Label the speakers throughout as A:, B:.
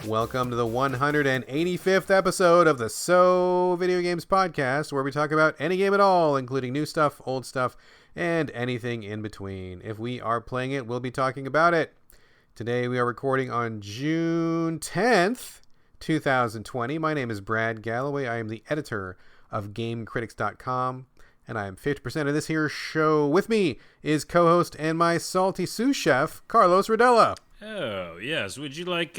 A: Welcome to the 185th episode of the So Video Games podcast, where we talk about any game at all, including new stuff, old stuff, and anything in between. If we are playing it, we'll be talking about it. Today we are recording on June 10th, 2020. My name is Brad Galloway. I am the editor of GameCritics.com, and I am 50% of this here show. With me is co-host and my salty sous chef, Carlos Rodella.
B: Oh, yes. Would you like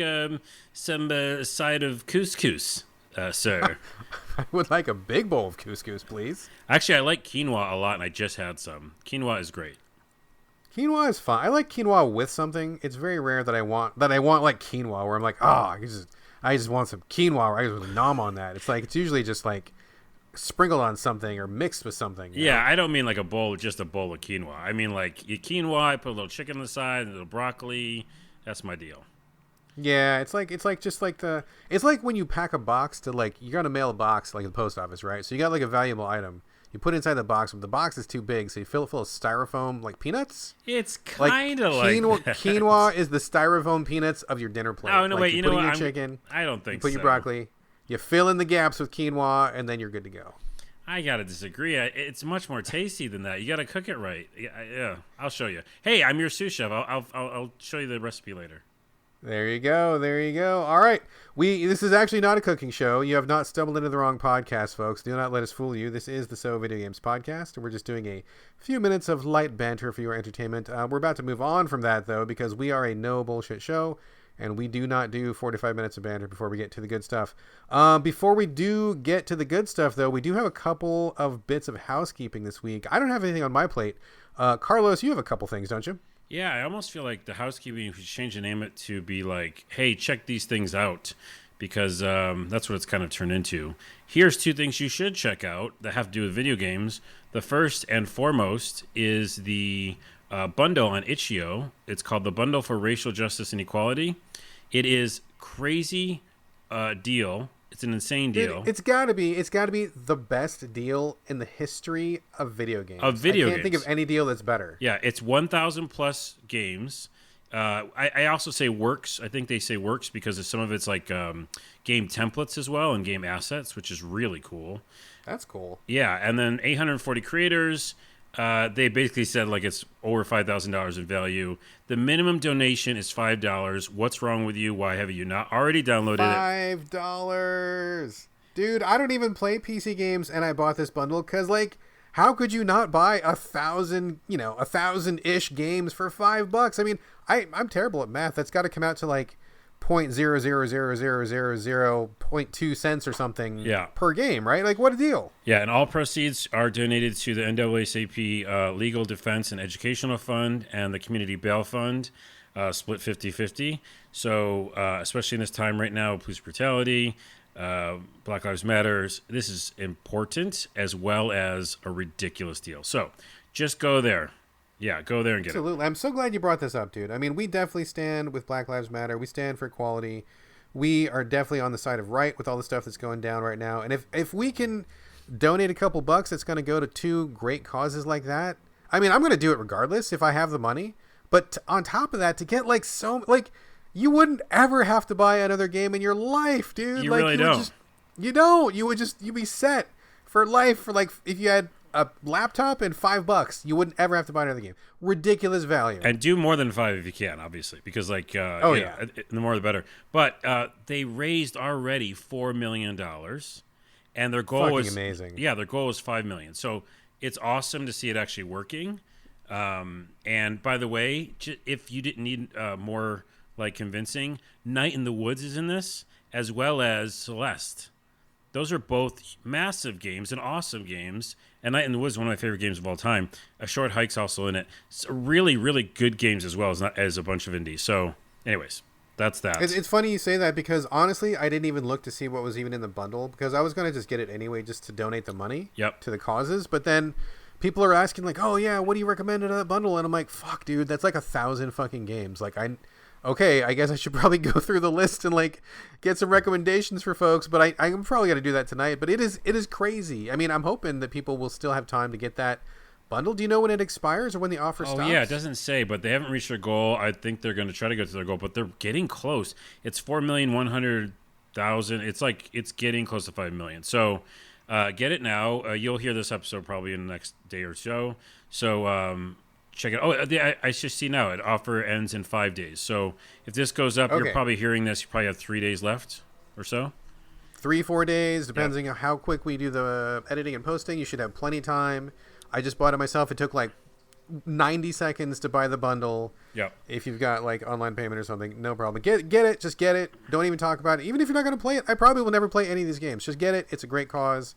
B: some side of couscous, sir?
A: I would like a big bowl of couscous, please.
B: Actually, I like quinoa a lot, and I just had some. Quinoa is great.
A: Quinoa is fine. I like quinoa with something. It's very rare that I want like quinoa, where I'm like, I just want some quinoa, or I just nom on that. It's usually just like sprinkled on something or mixed with something.
B: Yeah, I don't mean like just a bowl of quinoa. I mean like your quinoa, I put a little chicken on the side, a little broccoli. That's my deal.
A: Yeah, it's like when you pack a box to you got to mail a box like at the post office, right? So you got like a valuable item. You put it inside the box, but the box is too big, so you fill it full of styrofoam, like peanuts.
B: It's kind of like
A: quinoa is the styrofoam peanuts of your dinner plate.
B: Oh no, wait,
A: you put in your
B: chicken. I don't think
A: so. You put your broccoli. You fill in the gaps with quinoa, and then you're good to go.
B: I gotta disagree. It's much more tasty than that. You gotta cook it right. Yeah, I'll show you. Hey, I'm your sous chef. I'll show you the recipe later.
A: There you go. There you go. All right. This is actually not a cooking show. You have not stumbled into the wrong podcast, folks. Do not let us fool you. This is the So Video Games podcast, and we're just doing a few minutes of light banter for your entertainment. We're about to move on from that, though, because we are a no bullshit show, and we do not do 45 minutes of banter before we get to the good stuff. Before we do get to the good stuff, though, we do have a couple of bits of housekeeping this week. I don't have anything on my plate. Carlos, you have a couple things, don't you?
B: Yeah, I almost feel like the housekeeping, if you change the name it to be like, hey, check these things out, because that's what it's kind of turned into. Here's two things you should check out that have to do with video games. The first and foremost is the bundle on Itch.io. It's called the Bundle for Racial Justice and Equality. It is crazy deal. It's an insane deal.
A: It's got to be the best deal in the history of video games. I can't think of any deal that's better.
B: Yeah, it's 1,000 plus games. I also say works. I think they say works because some of it's like game templates as well and game assets, which is really cool.
A: That's cool.
B: Yeah, and then 840 creators. They basically said like it's over $5,000 in value. The minimum donation is $5. What's wrong with you? Why have you not already downloaded it?
A: $5. Dude, I don't even play PC games, and I bought this bundle because, how could you not buy 1,000-ish games for $5? I mean, I'm terrible at math. That's got to come out to 0.0000002 cents or something per game, right? What a deal.
B: Yeah, and all proceeds are donated to the NAACP Legal Defense and Educational Fund and the Community Bail Fund, split 50-50. So especially in this time right now, police brutality, Black Lives Matter, this is important as well as a ridiculous deal. So just go there. Yeah, go there and get it.
A: Absolutely. I'm so glad you brought this up, dude. I mean, we definitely stand with Black Lives Matter. We stand for equality. We are definitely on the side of right with all the stuff that's going down right now. And if we can donate a couple bucks, it's going to go to two great causes like that. I mean, I'm going to do it regardless if I have the money. But on top of that, to get you wouldn't ever have to buy another game in your life, dude.
B: You really don't.
A: You don't. You'd be set for life for if you had a laptop and $5, you wouldn't ever have to buy another game. Ridiculous value.
B: And do more than 5 if you can, obviously, because the more the better. But they raised already $4 million, and their goal was
A: amazing.
B: Yeah, their goal was $5 million. So it's awesome to see it actually working. And by the way, if you didn't need more convincing, Night in the Woods is in this, as well as Celeste. Those are both massive games and awesome games. And Night in the Woods is one of my favorite games of all time. A Short Hike's also in it. So really, really good games as well as a bunch of indies. So, anyways, that's that.
A: It's funny you say that because, honestly, I didn't even look to see what was even in the bundle because I was going to just get it anyway just to donate the money to the causes. But then people are asking, oh, yeah, what do you recommend in that bundle? And I'm like, fuck, dude, that's 1,000 fucking games. Okay, I guess I should probably go through the list and get some recommendations for folks, but I'm probably going to do that tonight. But it is crazy. I mean, I'm hoping that people will still have time to get that bundle. Do you know when it expires or when the offer stops?
B: Oh, yeah, it doesn't say, but they haven't reached their goal. I think they're going to try to get to their goal, but they're getting close. It's 4,100,000. It's like it's getting close to 5 million. So get it now. You'll hear this episode probably in the next day or so. So check it. Oh, I should see now. It offer ends in 5 days. So if this goes up, you're probably hearing this. You probably have 3 days left or so.
A: 3-4 days, depending on how quick we do the editing and posting. You should have plenty of time. I just bought it myself. It took like 90 seconds to buy the bundle.
B: Yep.
A: If you've got like online payment or something, no problem. Get it. Just get it. Don't even talk about it. Even if you're not going to play it, I probably will never play any of these games. Just get it. It's a great cause.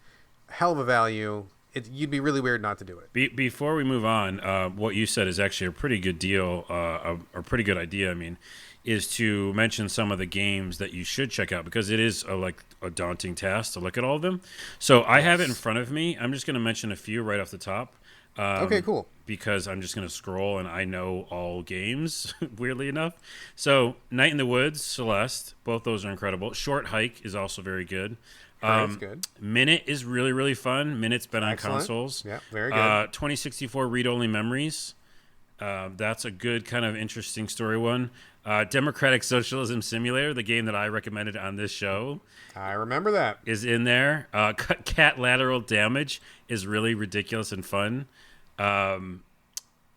A: Hell of a value. You'd be really weird not to do it.
B: Before we move on, what you said is actually a pretty good deal, a pretty good idea. I mean, is to mention some of the games that you should check out because it is a daunting task to look at all of them. So I have it in front of me. I'm just going to mention a few right off the top.
A: Okay, cool.
B: Because I'm just going to scroll and I know all games, weirdly enough. So Night in the Woods, Celeste, both those are incredible. Short Hike is also very good.
A: That's good.
B: Minit is really, really fun. Minit's been on consoles.
A: Yeah, very good.
B: 2064 Read-Only Memories. That's a good kind of interesting story one. Democratic Socialism Simulator, the game that I recommended on this show.
A: I remember that.
B: Is in there. Catlateral Damage is really ridiculous and fun. Oh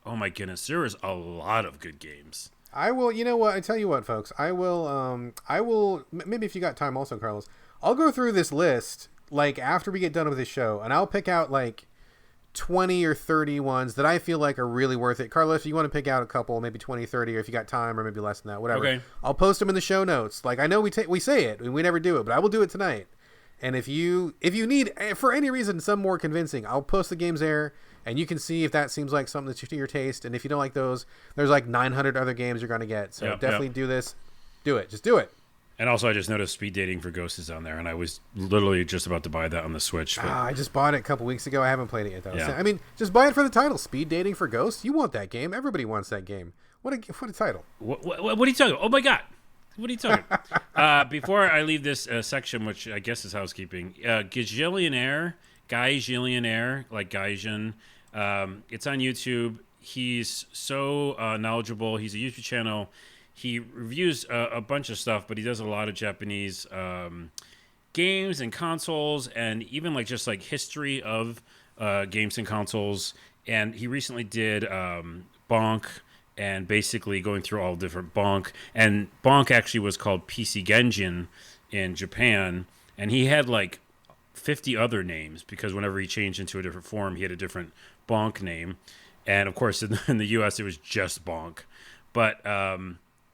B: my goodness, there is a lot of good games.
A: I will, you know what, I tell you what, folks, I will, maybe if you got time also, Carlos, I'll go through this list, like, after we get done with this show, and I'll pick out, like, 20 or 30 ones that I feel like are really worth it. Carlos, if you want to pick out a couple, maybe 20, 30, or if you got time, or maybe less than that, whatever. Okay. I'll post them in the show notes. Like, I know we say it, and we never do it, but I will do it tonight. And if you need, for any reason, some more convincing, I'll post the games there, and you can see if that seems like something that's to your taste. And if you don't like those, there's like 900 other games you're going to get. So definitely do this. Do it. Just do it.
B: And also, I just noticed Speed Dating for Ghosts is on there, and I was literally just about to buy that on the Switch. But...
A: I just bought it a couple weeks ago. I haven't played it yet, though.
B: Yeah.
A: I mean, just buy it for the title. Speed Dating for Ghosts. You want that game. Everybody wants that game. What a title.
B: What are you talking about? Oh, my God. What are you talking about? Before I leave this section, which I guess is housekeeping, Gajillionaire, like Gaijin, it's on YouTube. He's so knowledgeable. He's a YouTube channel. He reviews a bunch of stuff, but he does a lot of Japanese games and consoles, and even just history of games and consoles. And he recently did Bonk, and basically going through all different Bonk. And Bonk actually was called PC Genjin in Japan, and he had 50 other names because whenever he changed into a different form, he had a different Bonk name. And of course, in the US, it was just Bonk. But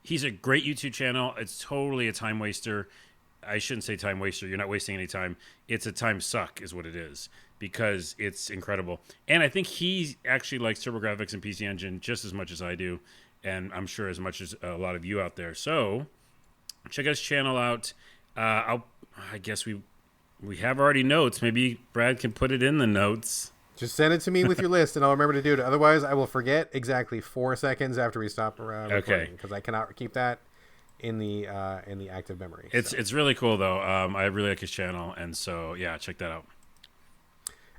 B: he's a great YouTube channel. It's totally a time waster. I shouldn't say time waster. You're not wasting any time. It's a time suck is what it is because it's incredible. And I think he actually likes TurboGrafx and PC Engine just as much as I do, and I'm sure as much as a lot of you out there. So check his channel out. I guess we have already notes. Maybe Brad can put it in the notes.
A: Just send it to me with your list, and I'll remember to do it. Otherwise, I will forget exactly 4 seconds after we stop recording because I cannot keep that in the active memory.
B: It's really cool though. I really like his channel, and so yeah, check that out.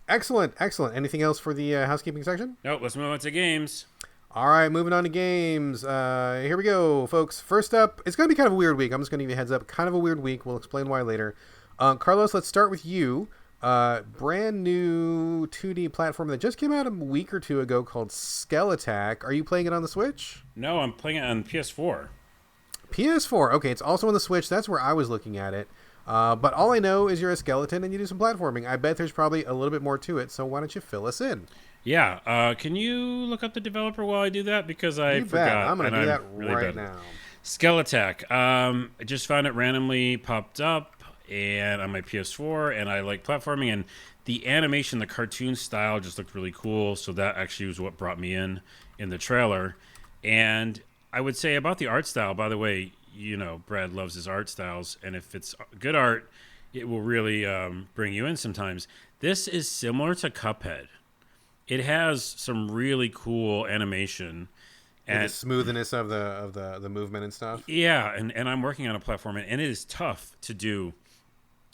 A: Excellent. Anything else for the housekeeping section?
B: Nope. Let's move on to games.
A: All right, moving on to games. Here we go, folks. First up, it's going to be kind of a weird week. I'm just going to give you a heads up. Kind of a weird week. We'll explain why later. Carlos, let's start with you. Brand new 2D platform that just came out a week or two ago called Skelattack. Are you playing it on the Switch?
B: No, I'm playing it on PS4.
A: PS4. Okay, it's also on the Switch. That's where I was looking at it. But all I know is you're a skeleton and you do some platforming. I bet there's probably a little bit more to it, so why don't you fill us in?
B: Yeah. Can you look up the developer while I do that? Because I forgot.
A: I'm going to do that right now.
B: Skelattack. I just found it randomly popped up and on my PS4, and I like platforming, and the animation, the cartoon style just looked really cool, so that actually was what brought me in the trailer. And I would say about the art style, by the way, Brad loves his art styles, and if it's good art, it will really bring you in sometimes. This is similar to Cuphead. It has some really cool animation.
A: And the smoothness of the movement and stuff.
B: Yeah, and I'm working on a platform, and it is tough to do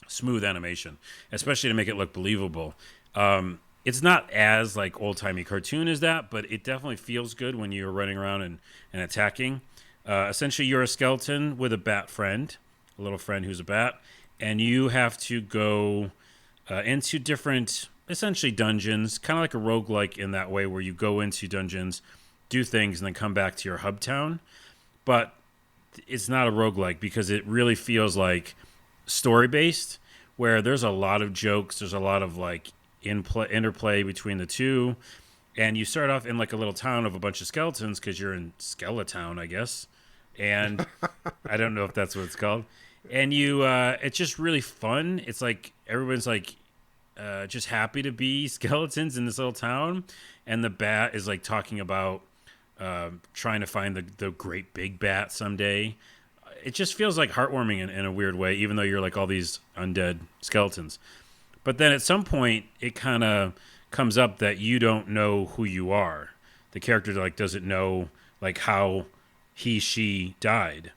B: smooth animation, especially to make it look believable. It's not as like old timey cartoon as that, but it definitely feels good when you're running around and attacking. Essentially, you're a skeleton with a bat friend, a little friend who's a bat, and you have to go into different, essentially dungeons, kind of like a roguelike in that way, where you go into dungeons, do things, and then come back to your hub town. But it's not a roguelike because it really feels like story-based, where there's a lot of jokes, there's a lot of like interplay between the two, and you start off in like a little town of a bunch of skeletons because you're in Skellatown, I guess, and I don't know if that's what it's called. And you, it's just really fun. It's like everyone's like just happy to be skeletons in this little town, and the bat is like talking about trying to find the great big bat someday. It just feels like heartwarming in a weird way, even though you're like all these undead skeletons. But then at some point, it kind of comes up that you don't know who you are. The character like doesn't know like how she died.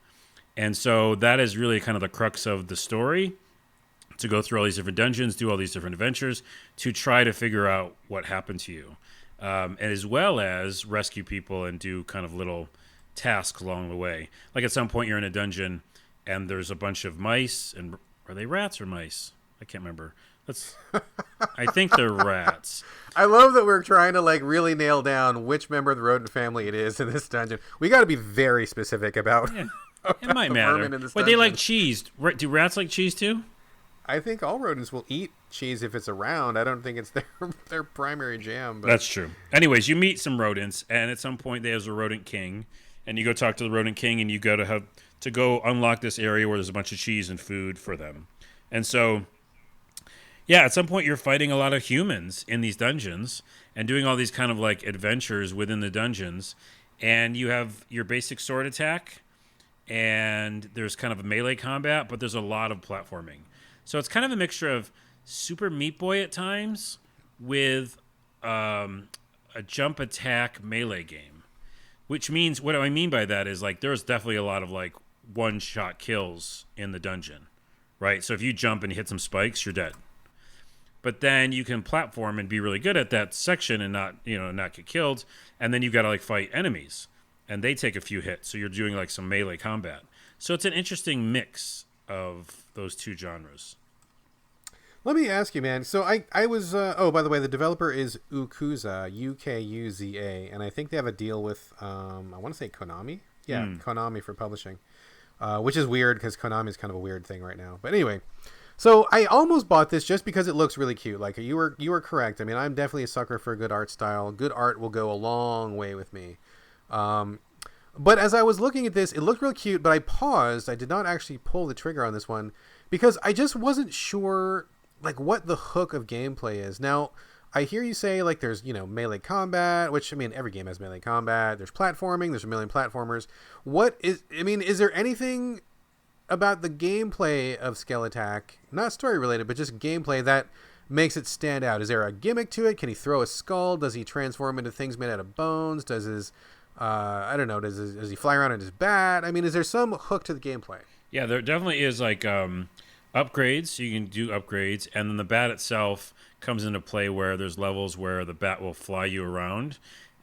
B: And so that is really kind of the crux of the story, to go through all these different dungeons, do all these different adventures, to try to figure out what happened to you. And as well as rescue people and do kind of little tasks along the way. Like at some point you're in a dungeon and there's a bunch of mice, and are they rats or mice? I can't remember. I think they're rats.
A: I love that we're trying to like really nail down which member of the rodent family it is in this dungeon. We got to be very specific about.
B: Yeah, it might matter. But they like cheese. Do rats like cheese too?
A: I think all rodents will eat cheese if it's around. I don't think it's their primary jam. But...
B: That's true. Anyways, you meet some rodents, and at some point there's a rodent king, and you go talk to the rodent king, and you go to go unlock this area where there's a bunch of cheese and food for them. And so, yeah, at some point you're fighting a lot of humans in these dungeons and doing all these kind of like adventures within the dungeons. And you have your basic sword attack, and there's kind of a melee combat, but there's a lot of platforming. So it's kind of a mixture of Super Meat Boy at times with a jump attack melee game. Which means, what I mean by that is like there's definitely a lot of like one-shot kills in the dungeon, right? So if you jump and hit some spikes, you're dead. But then you can platform and be really good at that section and not get killed. And then you've got to like fight enemies, and they take a few hits. So you're doing like some melee combat. So it's an interesting mix of those two genres.
A: Let me ask you, man. So I was, by the way, the developer is Ukuza, Ukuza, and I think they have a deal with, I want to say Konami. Yeah, Konami for publishing, which is weird because Konami is kind of a weird thing right now. But anyway, so I almost bought this just because it looks really cute. Like you were correct. I mean, I'm definitely a sucker for a good art style. Good art will go a long way with me. But as I was looking at this, it looked real cute, but I paused. I did not actually pull the trigger on this one because I just wasn't sure like what the hook of gameplay is. Now, I hear you say like there's, melee combat, which I mean, every game has melee combat. There's platforming. There's a million platformers. Is there anything about the gameplay of Skelattack, not story related, but just gameplay that makes it stand out? Is there a gimmick to it? Can he throw a skull? Does he transform into things made out of bones? Does his does he fly around in his bat? I mean, is there some hook to the gameplay?
B: Yeah, there definitely is like upgrades. You can do upgrades, and then the bat itself comes into play where there's levels where the bat will fly you around,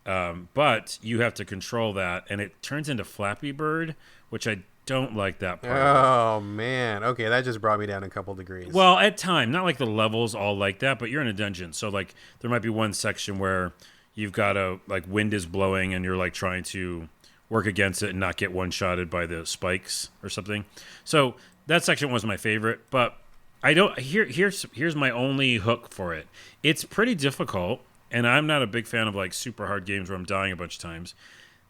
B: but you have to control that, and it turns into Flappy Bird, which I don't like that part.
A: Oh man, okay, that just brought me down a couple degrees.
B: Well, at time, not like the levels all like that, but you're in a dungeon, so like there might be one section where you've got like wind is blowing, and you're like trying to work against it and not get one-shotted by the spikes or something. So that section was my favorite, but I don't. Here's my only hook for it. It's pretty difficult, and I'm not a big fan of like super hard games where I'm dying a bunch of times.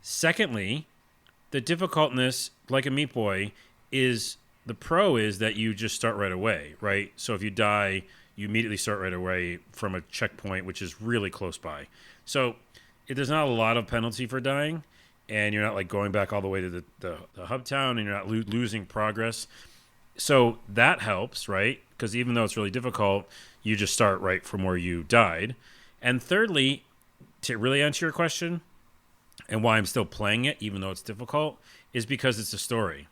B: Secondly, the difficultness, like a Meat Boy, is the pro is that you just start right away, right? So if you die, you immediately start right away from a checkpoint, which is really close by. So there's not a lot of penalty for dying, and you're not like going back all the way to the hub town, and you're not losing progress. So that helps, right? Because even though it's really difficult, you just start right from where you died. And thirdly, to really answer your question, and why I'm still playing it, even though it's difficult, is because it's a story.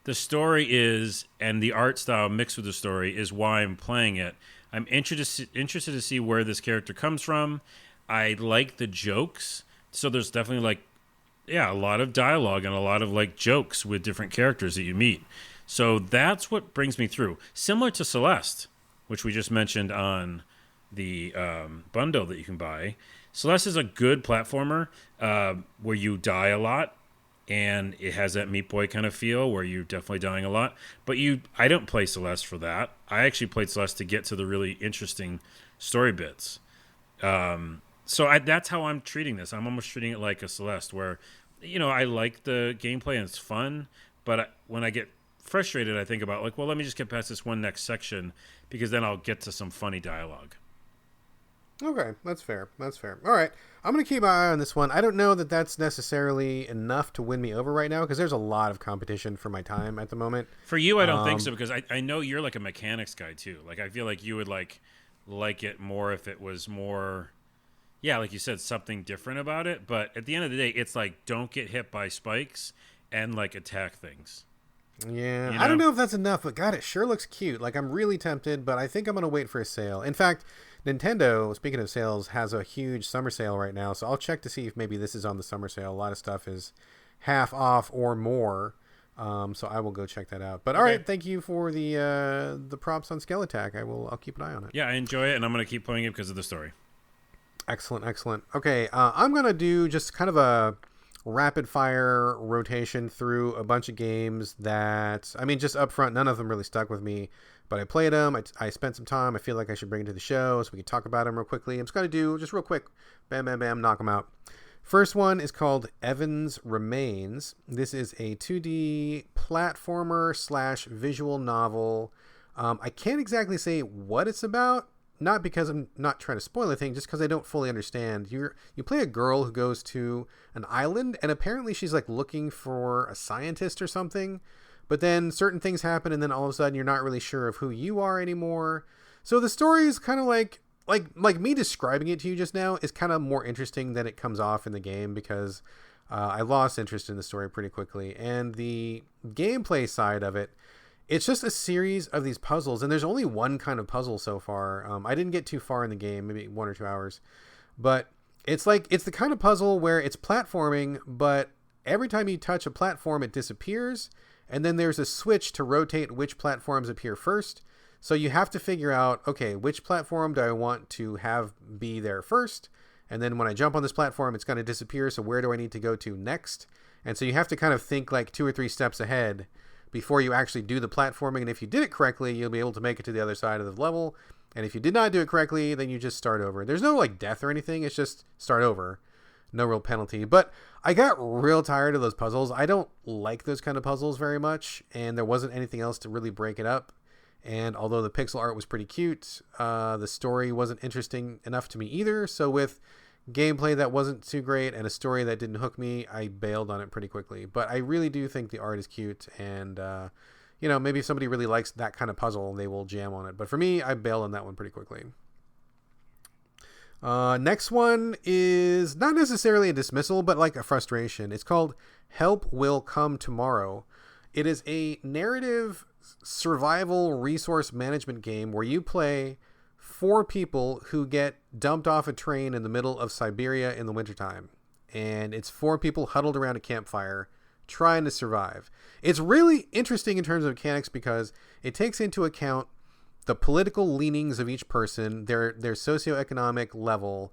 B: The story is, and the art style mixed with the story is why I'm playing it. I'm interested to see where this character comes from. I like the jokes. So there's definitely like, yeah, a lot of dialogue and a lot of like jokes with different characters that you meet. So that's what brings me through. Similar to Celeste, which we just mentioned on the bundle that you can buy. Celeste is a good platformer where you die a lot, and it has that Meat Boy kind of feel where you're definitely dying a lot. But I don't play Celeste for that. I actually played Celeste to get to the really interesting story bits. So that's how I'm treating this. I'm almost treating it like a Celeste where, I like the gameplay and it's fun. But when I get frustrated, I think about like, well, let me just get past this one next section because then I'll get to some funny dialogue.
A: Okay, that's fair. All right, I'm going to keep my eye on this one. I don't know that that's necessarily enough to win me over right now because there's a lot of competition for my time at the moment.
B: For you, I don't think so because I know you're like a mechanics guy too. Like I feel like you would like it more if it was more, yeah, like you said, something different about it. But at the end of the day, it's like don't get hit by spikes and like attack things.
A: Yeah, I don't know if that's enough, but God, it sure looks cute. Like I'm really tempted, but I think I'm going to wait for a sale. In fact, Nintendo, speaking of sales, has a huge summer sale right now, so I'll check to see if maybe this is on the summer sale. A lot of stuff is half off or more, so I will go check that out. But all right, thank you for the props on Skelattack. I'll keep an eye on it.
B: Yeah, I enjoy it, and I'm going to keep playing it because of the story.
A: Excellent. Okay, I'm going to do just kind of a rapid fire rotation through a bunch of games that, I mean, just up front, none of them really stuck with me. But I played them. I spent some time. I feel like I should bring it to the show so we can talk about them real quickly. I'm just going to do just real quick. Bam, bam, bam. Knock them out. First one is called Evans Remains. This is a 2D platformer / visual novel. I can't exactly say what it's about. Not because I'm not trying to spoil anything, just because I don't fully understand. You play a girl who goes to an island, and apparently she's like looking for a scientist or something. But then certain things happen, and then all of a sudden you're not really sure of who you are anymore. So the story is kind of like me describing it to you just now is kind of more interesting than it comes off in the game because I lost interest in the story pretty quickly. And the gameplay side of it, it's just a series of these puzzles, and there's only one kind of puzzle so far. I didn't get too far in the game, maybe 1 or 2 hours. But it's the kind of puzzle where it's platforming, but every time you touch a platform, it disappears. And then there's a switch to rotate which platforms appear first. So you have to figure out, okay, which platform do I want to have be there first? And then when I jump on this platform, it's going to disappear. So where do I need to go to next? And so you have to kind of think like 2 or 3 steps ahead before you actually do the platforming. And if you did it correctly, you'll be able to make it to the other side of the level. And if you did not do it correctly, then you just start over. There's no like death or anything. It's just start over. No real penalty. But I got real tired of those puzzles. I don't like those kind of puzzles very much. And there wasn't anything else to really break it up. And although the pixel art was pretty cute, the story wasn't interesting enough to me either. So with gameplay that wasn't too great and a story that didn't hook me, I bailed on it pretty quickly. But I really do think the art is cute. And, maybe if somebody really likes that kind of puzzle, they will jam on it. But for me, I bailed on that one pretty quickly. Next one is not necessarily a dismissal, but like a frustration. It's called Help Will Come Tomorrow. It is a narrative survival resource management game where you play 4 people who get dumped off a train in the middle of Siberia in the wintertime. And it's 4 people huddled around a campfire trying to survive. It's really interesting in terms of mechanics because it takes into account the political leanings of each person, their socioeconomic level,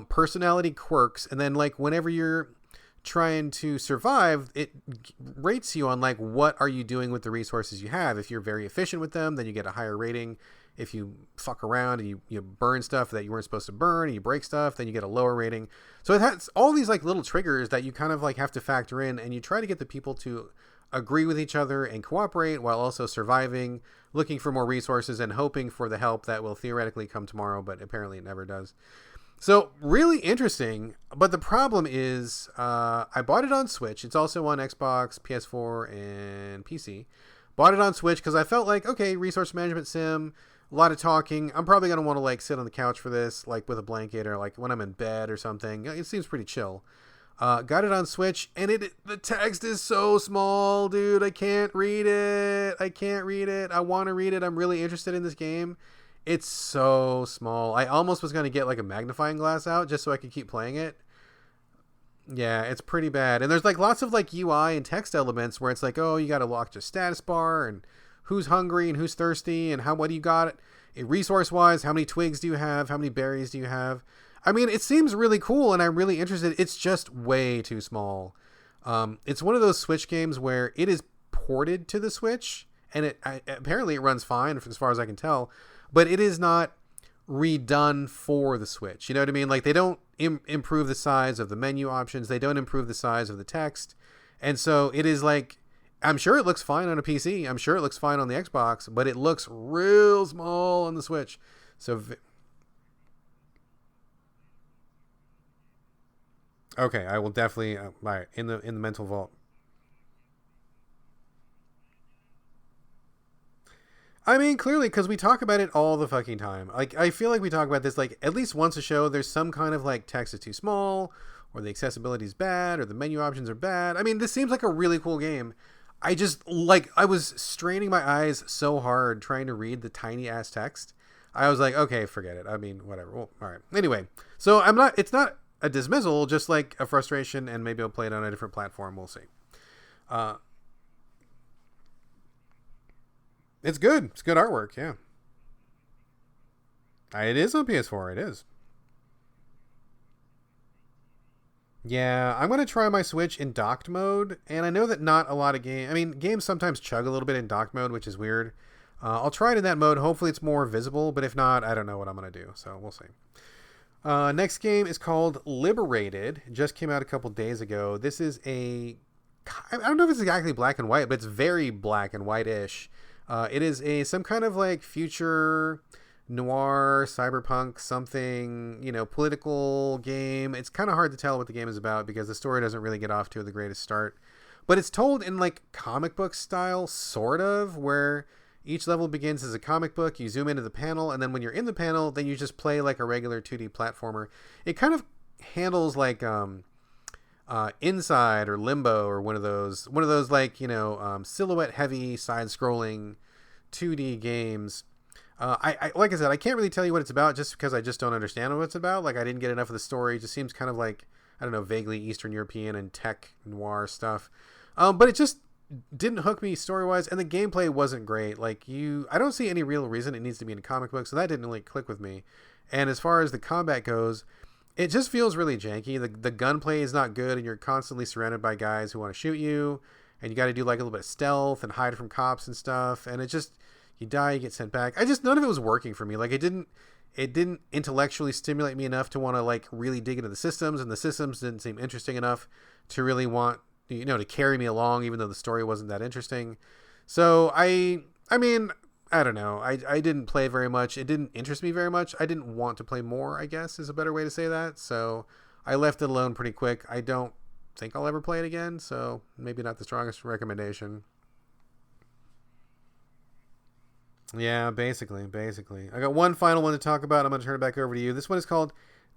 A: personality quirks, and then like whenever you're trying to survive, it rates you on like what are you doing with the resources you have. If you're very efficient with them, then you get a higher rating. If you fuck around and you burn stuff that you weren't supposed to burn and you break stuff, then you get a lower rating. So it has all these like little triggers that you kind of like have to factor in, and you try to get the people to agree with each other and cooperate while also surviving, looking for more resources and hoping for the help that will theoretically come tomorrow, but apparently it never does. So really interesting, but the problem is I bought it on Switch. It's also on Xbox, PS4, and PC. Bought it on Switch because I felt like, okay, resource management sim, a lot of talking. I'm probably going to want to like sit on the couch for this, like with a blanket or like when I'm in bed or something. It seems pretty chill. Got it on Switch, and the text is so small, dude. I can't read it. I want to read it. I'm really interested in this game. It's so small. I almost was going to get like a magnifying glass out just so I could keep playing it. Yeah, it's pretty bad. And there's like lots of like UI and text elements where it's like, oh, you got to lock your status bar and who's hungry and who's thirsty and what do you got resource wise, how many twigs do you have, how many berries do you have. I mean, it seems really cool and I'm really interested. It's just way too small. It's one of those Switch games where it is ported to the Switch and apparently it runs fine as far as I can tell, but it is not redone for the Switch. You know what I mean? Like they don't improve the size of the menu options. They don't improve the size of the text. And so it is like, I'm sure it looks fine on a PC. I'm sure it looks fine on the Xbox, but it looks real small on the Switch. So, okay, I will definitely, all right, in the mental vault. I mean, clearly, because we talk about it all the fucking time. Like, I feel like we talk about this, like, at least once a show, there's some kind of, like, text is too small, or the accessibility is bad, or the menu options are bad. I mean, this seems like a really cool game. I just, like, I was straining my eyes so hard trying to read the tiny-ass text. I was like, okay, forget it. I mean, whatever. Well, all right. Anyway, so it's not a dismissal, just, like, a frustration, and maybe I'll play it on a different platform. We'll see. It's good. It's good artwork, yeah. It is on PS4. It is. Yeah, I'm going to try my Switch in docked mode, and I know that not a lot of games... I mean, games sometimes chug a little bit in docked mode, which is weird. I'll try it in that mode. Hopefully it's more visible, but if not, I don't know what I'm going to do, so we'll see. Next game is called Liberated. It just came out a couple days ago. This is I don't know if it's exactly black and white, but it's very black and white-ish. It is some kind of like future noir, cyberpunk, something, political game. It's kind of hard to tell what the game is about because the story doesn't really get off to the greatest start. But it's told in like comic book style, sort of, where each level begins as a comic book. You zoom into the panel, and then when you're in the panel, then you just play like a regular 2D platformer. It kind of handles like Inside or Limbo or one of those like silhouette heavy side scrolling 2D games. I like I said, I can't really tell you what it's about just because I just don't understand what it's about. Like I didn't get enough of the story. It just seems kind of like, I don't know, vaguely Eastern European and tech noir stuff. But it just didn't hook me story wise, and the gameplay wasn't great. Like I don't see any real reason it needs to be in a comic book, so that didn't really click with me. And as far as the combat goes, it just feels really janky. The gunplay is not good, and you're constantly surrounded by guys who want to shoot you, and you got to do like a little bit of stealth and hide from cops and stuff. And it just, you die, you get sent back. None of it was working for me. Like it didn't intellectually stimulate me enough to want to like really dig into the systems, and the systems didn't seem interesting enough to really want, to carry me along, even though the story wasn't that interesting. So I mean, I don't know. I didn't play very much. It didn't interest me very much. I didn't want to play more, I guess, is a better way to say that. So I left it alone pretty quick. I don't think I'll ever play it again, so maybe not the strongest recommendation. Yeah, basically. I got one final one to talk about. I'm going to turn it back over to you. This one is called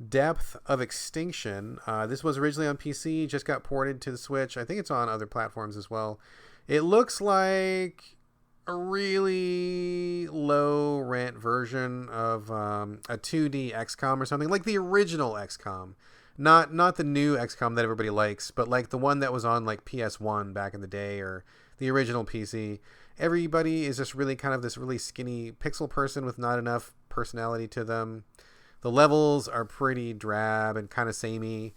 A: Depth of Extinction. This was originally on PC, just got ported to the Switch. I think it's on other platforms as well. It looks like a really low rent version of a 2D XCOM or something, like the original XCOM, not the new XCOM that everybody likes, but like the one that was on like PS1 back in the day, or the original PC. Everybody is just really kind of this really skinny pixel person with not enough personality to them. The levels are pretty drab and kind of samey,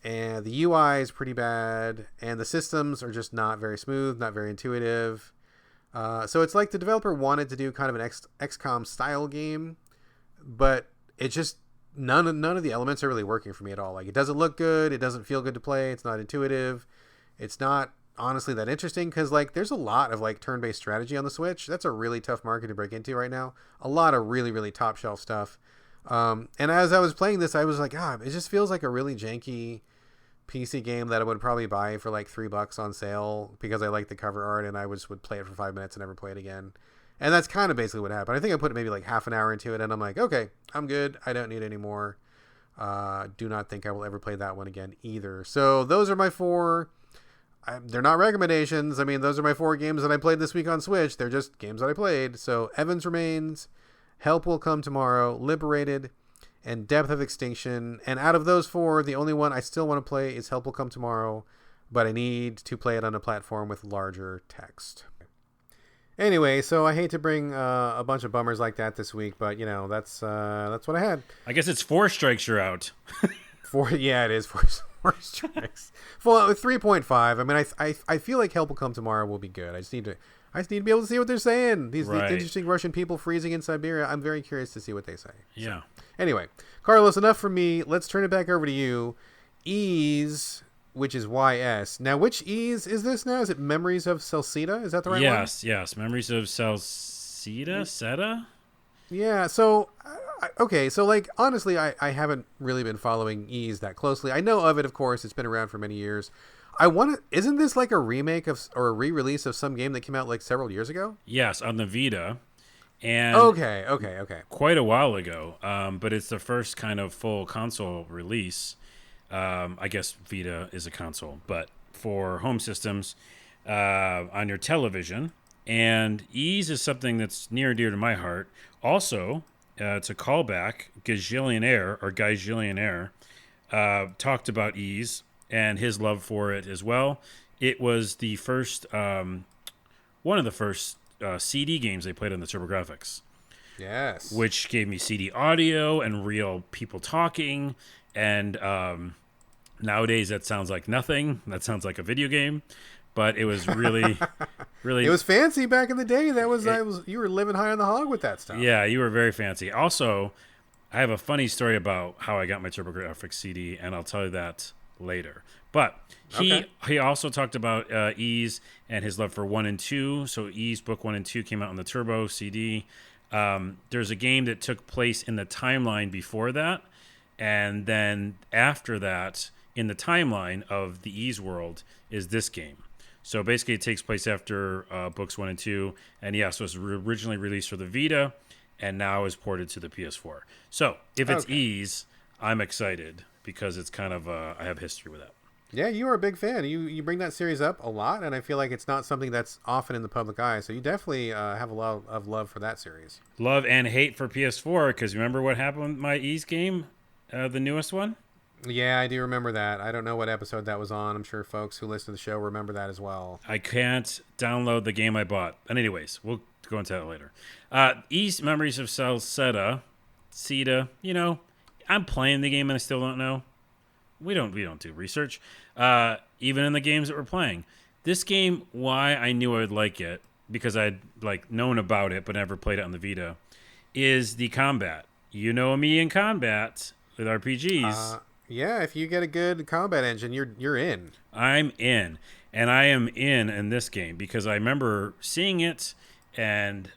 A: and the UI is pretty bad, and the systems are just not very smooth, not very intuitive. So it's like the developer wanted to do kind of an XCOM style game, but it just, none of the elements are really working for me at all. Like it doesn't look good, it doesn't feel good to play, it's not intuitive, it's not honestly that interesting, because like there's a lot of like turn-based strategy on the Switch. That's a really tough market to break into right now. A lot of really, really top shelf stuff. And as I was playing this, I was like, it just feels like a really janky PC game that I would probably buy for like $3 on sale because I like the cover art, and I would play it for 5 minutes and never play it again. And that's kind of basically what happened. I think I put maybe like half an hour into it, and I'm like, okay, I'm good. I don't need any more. Do not think I will ever play that one again either. So those are my four. They're not recommendations. I mean, those are my 4 games that I played this week on Switch. They're just games that I played. So Evans Remains, Help Will Come Tomorrow, Liberated, and Depth of Extinction. And out of those 4, the only one I still want to play is Help Will Come Tomorrow, but I need to play it on a platform with larger text. Anyway, so I hate to bring a bunch of bummers like that this week, but that's what I had.
B: I guess it's 4 strikes you're out.
A: 4, yeah, it is 4 strikes. Well, 3.5. I mean, I feel like Help Will Come Tomorrow will be good. I just need to be able to see what they're saying. These interesting Russian people freezing in Siberia. I'm very curious to see what they say.
B: Yeah.
A: So, anyway, Carlos, enough from me. Let's turn it back over to you. Ease, which is YS. Now, which Ease is this now? Is it Memories of Celceta? Is that the right one?
B: Yes. Memories of Celceta? Seta?
A: Yeah, so, okay, so, like, honestly, I haven't really been following Ease that closely. I know of it, of course. It's been around for many years. Isn't this like a remake or a re-release of some game that came out, like, several years ago?
B: Yes, on the Vita. And
A: Okay.
B: quite a while ago, but it's the first kind of full console release. I guess Vita is a console, but for home systems on your television. And Ease is something that's near and dear to my heart. Also, it's a callback. Guy Gillionaire talked about Ease and his love for it as well. It was the first, one of the first CD games they played on the TurboGrafx.
A: Yes.
B: Which gave me CD audio and real people talking. And nowadays that sounds like nothing. That sounds like a video game. But it was really, really...
A: It was fancy back in the day. You were living high on the hog with that stuff.
B: Yeah, you were very fancy. Also, I have a funny story about how I got my TurboGrafx CD, and I'll tell you that later. But he also talked about Ease and his love for 1 and 2. So Ease Book 1 and 2 came out on the Turbo CD. There's a game that took place in the timeline before that. And then after that, in the timeline of the Ease world, is this game. So basically it takes place after books 1 and 2. And so it's originally released for the Vita and now is ported to the PS4. So if it's Ease, I'm excited because it's kind of, I have history with that.
A: Yeah, you are a big fan. You bring that series up a lot, and I feel like it's not something that's often in the public eye. So you definitely have a lot of love for that series.
B: Love and hate for PS4, because remember what happened with my Ease game, the newest one?
A: Yeah, I do remember that. I don't know what episode that was on. I'm sure folks who listen to the show remember that as well.
B: I can't download the game I bought. But anyways, we'll go into that later. Ease Memories of Celceta, I'm playing the game and I still don't know. We don't do research, even in the games that we're playing. This game, why I knew I would like it, because I'd known about it but never played it on the Vita, is the combat. You know me in combat with RPGs.
A: Yeah, if you get a good combat engine, you're in.
B: I'm in, and I am in this game because I remember seeing it and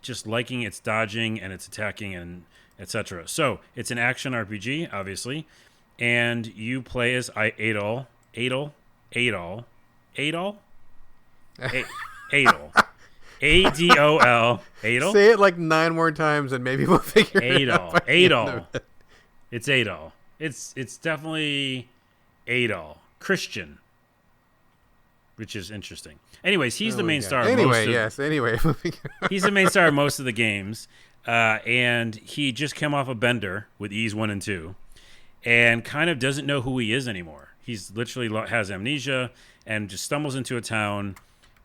B: just liking its dodging and its attacking and etc. So it's an action RPG, obviously. And you play as Adol. A-D-O-L. Adol.
A: Say it like 9 more times and maybe we'll figure it out.
B: Adol. It's Adol. It's definitely Adol. Christian. Which is interesting. Anyways, he's the main star.
A: Anyway.
B: He's the main star of most of the games. And he just came off a bender with Ease 1 and 2. And kind of doesn't know who he is anymore. He's literally has amnesia and just stumbles into a town.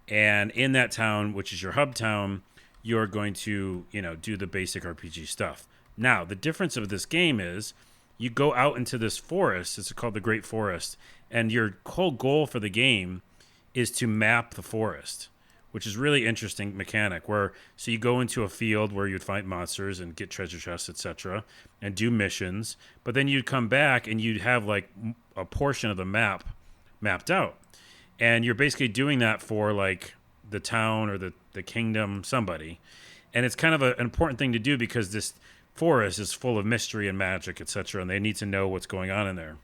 B: And in that town, which is your hub town, you're going to, do the basic RPG stuff. Now, the difference of this game is you go out into this forest. It's called the Great Forest. And your whole goal for the game is to map the forest, which is really interesting mechanic so you go into a field where you'd find monsters and get treasure chests, etc., and do missions, but then you'd come back and you'd have a portion of the map mapped out. And you're basically doing that for the town or the kingdom, somebody. And it's kind of an important thing to do because this forest is full of mystery and magic, etc., and they need to know what's going on in there.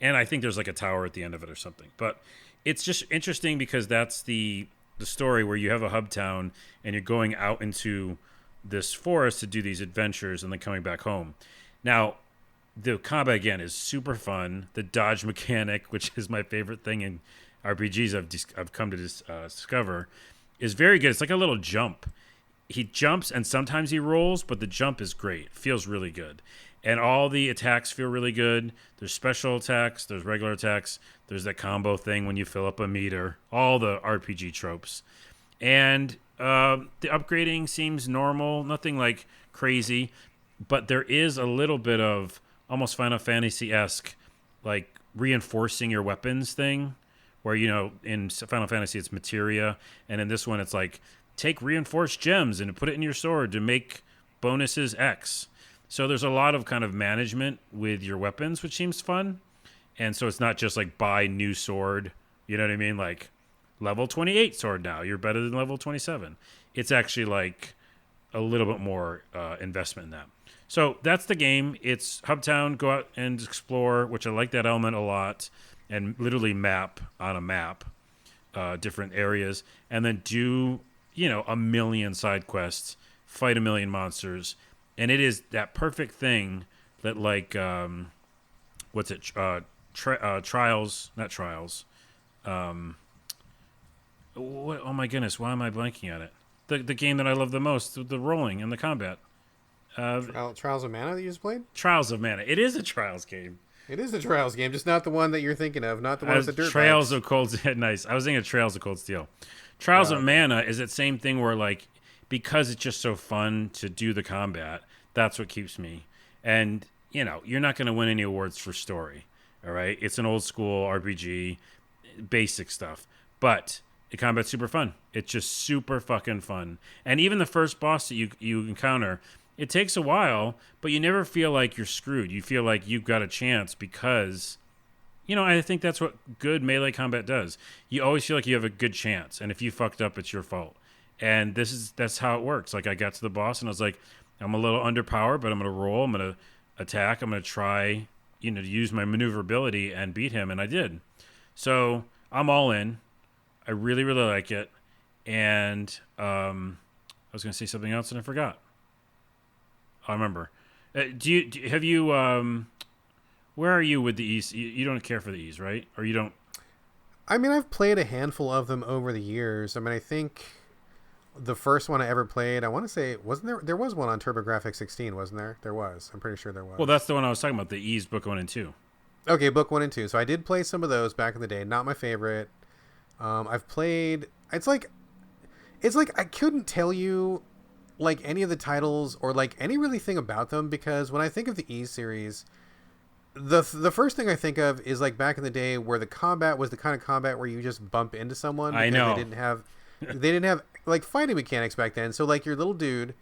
B: And I think there's a tower at the end of it or something. But it's just interesting because that's the story where you have a hub town and you're going out into this forest to do these adventures and then coming back home. Now, the combat, again, is super fun. The dodge mechanic, which is my favorite thing in RPGs I've come to discover, is very good. It's like a little jump. he jumps and sometimes he rolls, but the jump is great. It feels really good. And all the attacks feel really good. There's special attacks. There's regular attacks. There's that combo thing when you fill up a meter. All the RPG tropes. And the upgrading seems normal. Nothing like crazy. But there is a little bit of almost Final Fantasy-esque, like reinforcing your weapons thing. Where, in Final Fantasy it's materia. And in this one it's like, take reinforced gems and put it in your sword to make bonuses X. So there's a lot of kind of management with your weapons, which seems fun. And so it's not just like buy new sword. You know what I mean? Like level 28 sword now. You're better than level 27. It's actually like a little bit more investment in that. So that's the game. It's Hubtown. Go out and explore, which I like that element a lot. And literally map on a map different areas. And then do, a million side quests. Fight a million monsters. And it is that perfect thing that, like, Trials, not Trials. Oh my goodness, why am I blanking on it? The game that I love the most, the rolling and the combat.
A: Trials of Mana that you just played?
B: Trials of Mana. It is a Trials game.
A: It is a Trials game, just not the one that you're thinking of, not the one with the dirt
B: Trails
A: bikes.
B: of Cold Nice. I was thinking of Trails of Cold Steel. Trials of Mana is that same thing where, like, because it's just so fun to do the combat, that's what keeps me. And, you're not going to win any awards for story, all right? It's an old school RPG, basic stuff. But the combat's super fun. It's just super fucking fun. And even the first boss that you encounter, it takes a while, but you never feel like you're screwed. You feel like you've got a chance because, I think that's what good melee combat does. You always feel like you have a good chance. And if you fucked up, it's your fault. And that's how it works. Like, I got to the boss and I was like, I'm a little underpowered, but I'm going to roll. I'm going to attack. I'm going to try, to use my maneuverability and beat him. And I did. So I'm all in. I really, really like it. And I was going to say something else and I forgot. I remember. Have you, where are you with the E's? You don't care for the E's, right? Or you don't?
A: I mean, I've played a handful of them over the years. I mean, I think the first one I ever played, I want to say, wasn't there? There was one on TurboGrafx 16, wasn't there? There was. I'm pretty sure there was.
B: Well, that's the one I was talking about, the E's Book 1 and 2.
A: Okay, Book 1 and 2. So I did play some of those back in the day. Not my favorite. I've played... It's like I couldn't tell you, like, any of the titles or, like, any really thing about them, because when I think of the E's series, the first thing I think of is, like, back in the day where the combat was the kind of combat where you just bump into someone.
B: I know.
A: They didn't have like fighting mechanics back then. So like your little dude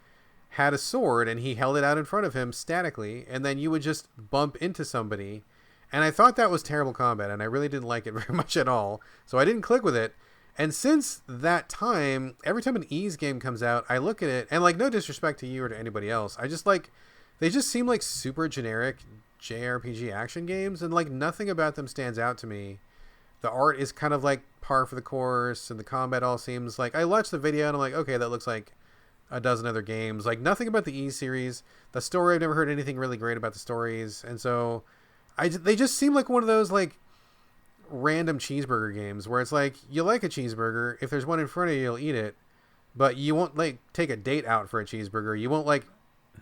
A: had a sword and he held it out in front of him statically, and then you would just bump into somebody. And I thought that was terrible combat, and I really didn't like it very much at all. So I didn't click with it. And since that time, every time an Ease game comes out, I look at it, and like no disrespect to you or to anybody else, I just like they just seem like super generic JRPG action games, and like nothing about them stands out to me. The art is kind of like par for the course, and the combat all seems like... I watched the video and I'm like, okay, that looks like a dozen other games. Like nothing about the E series. The story, I've never heard anything really great about the stories, and so they just seem like one of those like random cheeseburger games where it's like you like a cheeseburger, if there's one in front of you, you'll eat it, but you won't like take a date out for a cheeseburger. You won't like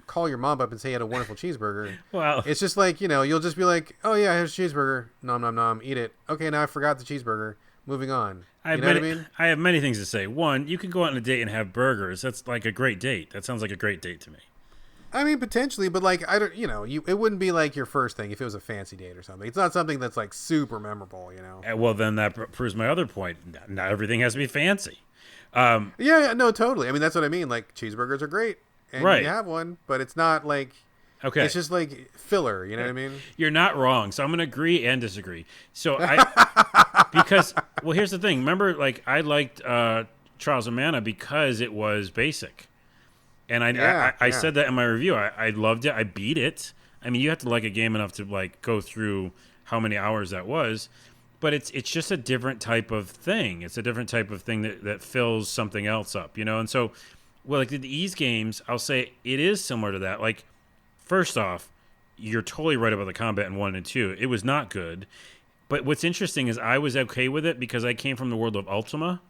A: call your mom up and say you had a wonderful cheeseburger.
B: Wow.
A: It's just like, you'll just be like, oh yeah, here's a cheeseburger. Nom nom nom, eat it. Okay, now I forgot the cheeseburger. Moving on. You know what I mean?
B: I have many things to say. One, you can go out on a date and have burgers. That's like a great date. That sounds like a great date to me.
A: I mean, potentially, but like, I don't, it wouldn't be like your first thing if it was a fancy date or something. It's not something that's like super memorable,
B: Well, then that proves my other point. Not everything has to be fancy.
A: Yeah, no, totally. I mean, that's what I mean. Like, cheeseburgers are great. And
B: right.
A: You have one, but it's not like...
B: Okay.
A: It's just like filler, you know what I mean?
B: You're not wrong. So I'm going to agree and disagree. So because, well, here's the thing. Remember, like, I liked Trials of Mana because it was basic. And I said that in my review. I loved it. I beat it. I mean, you have to like a game enough to, like, go through how many hours that was. But it's just a different type of thing. It's a different type of thing that fills something else up, And so, well, like the Ease games, I'll say it is similar to that. Like, first off, you're totally right about the combat in 1 and 2. It was not good. But what's interesting is I was okay with it because I came from the world of Ultima.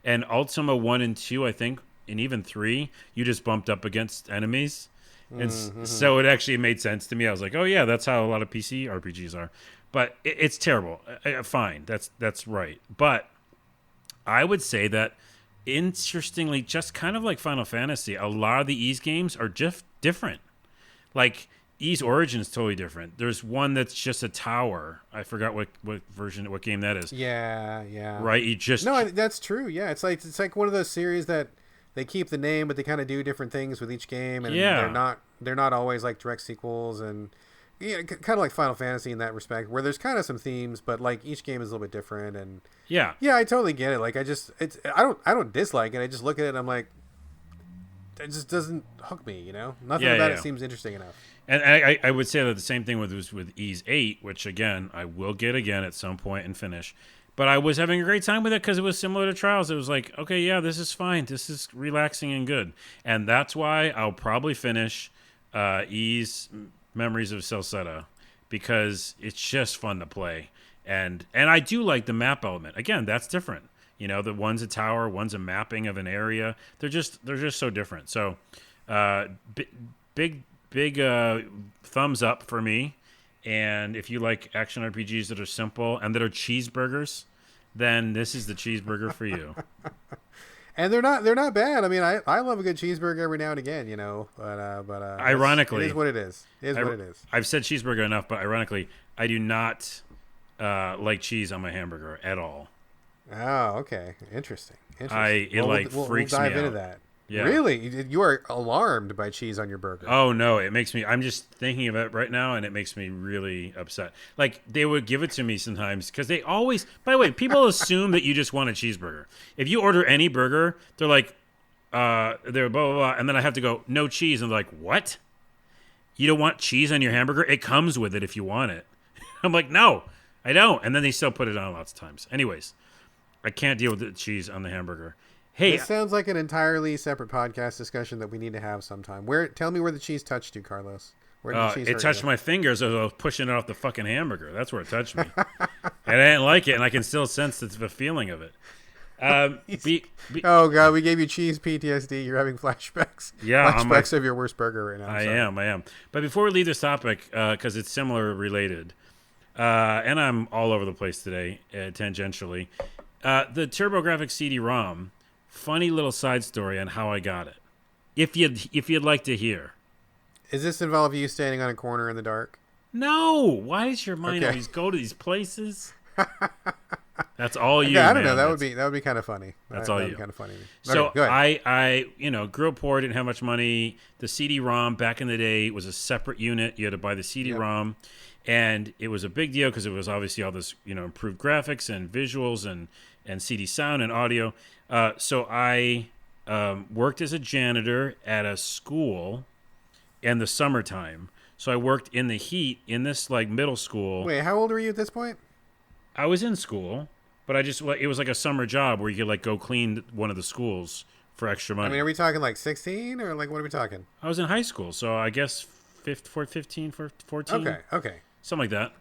B: And Ultima 1 and 2, I think, and even 3, you just bumped up against enemies. And so it actually made sense to me. I was like, oh yeah, that's how a lot of PC RPGs are. But it's terrible. Fine, that's right. But I would say that, interestingly, just kind of like Final Fantasy, a lot of the Ys games are just different. Like, Ys Origin is totally different. There's one that's just a tower. I forgot what game that is.
A: Yeah.
B: Right? You just...
A: No, that's true. Yeah, it's like one of those series that they keep the name, but they kind of do different things with each game, and they're not always like direct sequels, and kind of like Final Fantasy in that respect, where there's kind of some themes, but like each game is a little bit different. And yeah, I totally get it. Like I don't dislike it. I just look at it and I'm like, it just doesn't hook me. Nothing about it seems interesting enough.
B: And I would say that the same thing with Ys 8, which again I will get again at some point and finish. But I was having a great time with it because it was similar to Trials. It was like, okay, yeah, this is fine. This is relaxing and good. And that's why I'll probably finish Ys Memories of Celceta, because it's just fun to play. And I do like the map element. Again, that's different. The one's a tower, one's a mapping of an area. They're just so different. So big thumbs up for me. And if you like action RPGs that are simple and that are cheeseburgers, then this is the cheeseburger for you.
A: And they're not bad. I mean, I love a good cheeseburger every now and again, But
B: ironically,
A: it is what it is. What it is.
B: I've said cheeseburger enough, but ironically, I do not like cheese on my hamburger at all.
A: Oh, okay, interesting.
B: It freaks me out.
A: We'll dive into that. Yeah. Really? You are alarmed by cheese on your burger?
B: Oh, no. It makes me... I'm just thinking of it right now, and it makes me really upset. Like, they would give it to me sometimes, because they always... By the way, people assume that you just want a cheeseburger. If you order any burger, they're like, they're blah, blah, blah, and then I have to go, no cheese. And they're like, what? You don't want cheese on your hamburger? It comes with it if you want it. I'm like, no, I don't. And then they still put it on lots of times. Anyways, I can't deal with the cheese on the hamburger. Hey,
A: this sounds like an entirely separate podcast discussion that we need to have sometime. Tell me where the cheese touched you, Carlos. Where did the cheese
B: it touched my fingers as I was pushing it off the fucking hamburger. That's where it touched me. And I didn't like it, and I can still sense the feeling of it.
A: Oh God, we gave you cheese PTSD. You're having flashbacks.
B: Yeah,
A: flashbacks of your worst burger right now.
B: I am. But before we leave this topic, because it's similar related, and I'm all over the place today, tangentially, the TurboGrafx CD-ROM. Funny little side story on how I got it. If you'd like to hear.
A: Does this involve you standing on a corner in the dark?
B: No. Why does your mind always go to these places? That's all you.
A: Yeah, I don't know. That would be kind of funny.
B: That's all you.
A: Kind of funny.
B: So
A: okay, go ahead.
B: I grew up poor, didn't have much money. The CD-ROM back in the day was a separate unit. You had to buy the CD-ROM, and it was a big deal because it was obviously all this improved graphics and visuals and CD sound and audio. So I worked as a janitor at a school in the summertime. So I worked in the heat in this like middle school.
A: Wait, how old were you at this point?
B: I was in school, but it was like a summer job where you could like go clean one of the schools for extra money.
A: I mean, are we talking like 16 or like what are we talking?
B: I was in high school, so I guess 15, 14.
A: Okay.
B: Something like that.